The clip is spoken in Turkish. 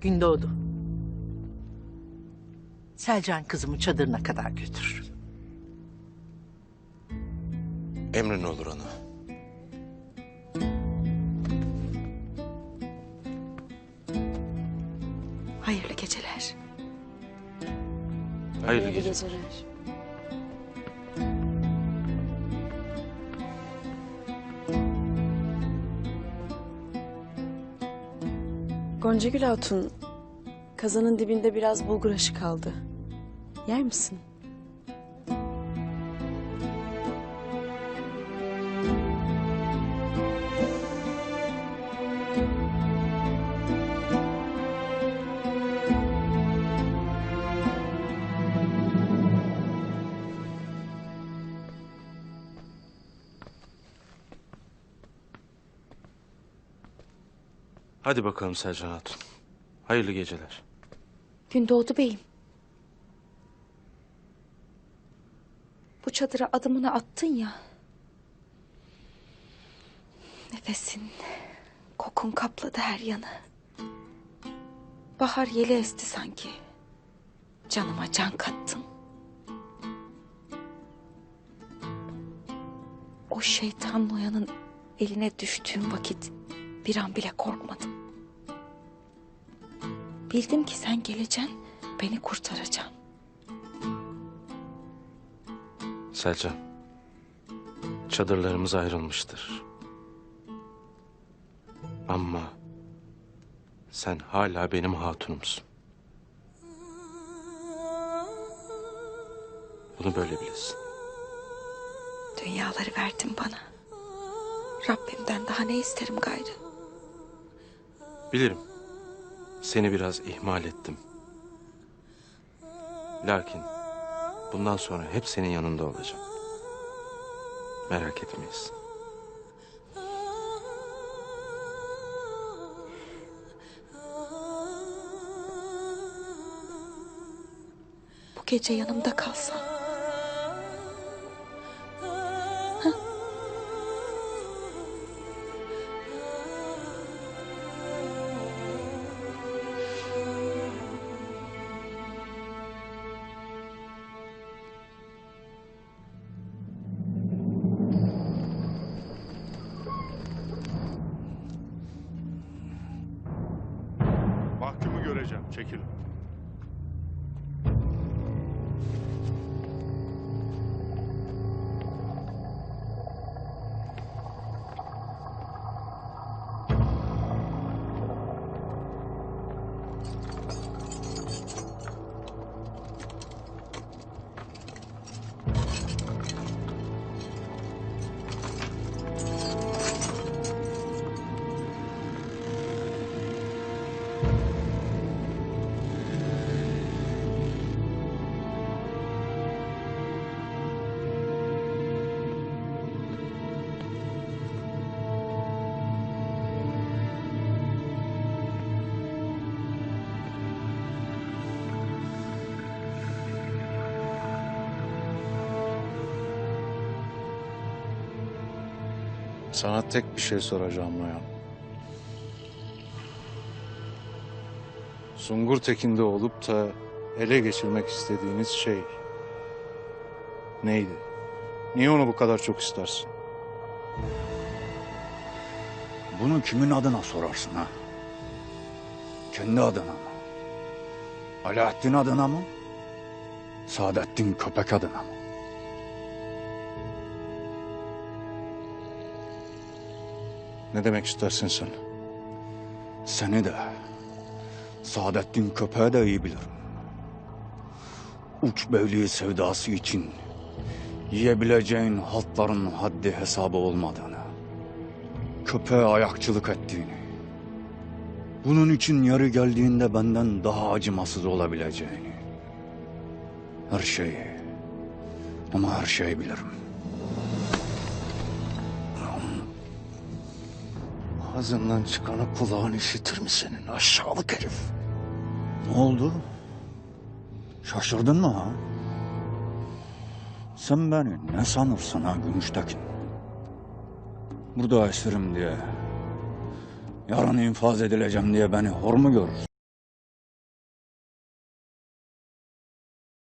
Gün doğdu. Selcan kızımı çadırına kadar götür. Emrin olur ana. Hayırlı geceler. Hayırlı geceler. Goncagül Hatun, kazanın dibinde biraz bulgur aşı kaldı. Yer misin? Hadi bakalım Selcan Hatun. Hayırlı geceler. Gün doğdu beyim. Bu çadıra adımını attın ya. Nefesin, kokun kapladı her yanı. Bahar yeli esti sanki. Canıma can kattın. O şeytan Noyan'ın eline düştüğüm vakit bir an bile korkmadım. Bildim ki sen geleceksin, beni kurtaracaksın. Selcan. Çadırlarımız ayrılmıştır. Ama sen hala benim hatunumsun. Bunu böyle bilesin. Dünyaları verdin bana. Rabbimden daha ne isterim gayrı? Bilirim. Seni biraz ihmal ettim. Lakin bundan sonra hep senin yanında olacağım. Merak etmeyiz. Bu gece yanımda kalsan. Mahkumu göreceğim. Çekil. Sana tek bir şey soracağım Noyan. Sungur Tekin'de olup da ele geçirmek istediğiniz şey neydi? Niye onu bu kadar çok istersin? Bunu kimin adına sorarsın ha? Kendi adına mı? Alaaddin adına mı? Saadettin Köpek adına mı? Ne demek istersin sen? Seni de, Saadettin Köpek'i de iyi bilirim. Uç beyliği sevdası için yiyebileceğin haltların haddi hesabı olmadığını, köpeğe ayakçılık ettiğini, bunun için yarı geldiğinde benden daha acımasız olabileceğini, her şeyi ama her şeyi bilirim. Ağzından çıkanı kulağın işitir mi senin aşağılık herif? Ne oldu? Şaşırdın mı ha? Sen beni ne sanırsın ha Gümüştekin? Burada esirim diye, yarın infaz edileceğim diye beni hor mu görürsün?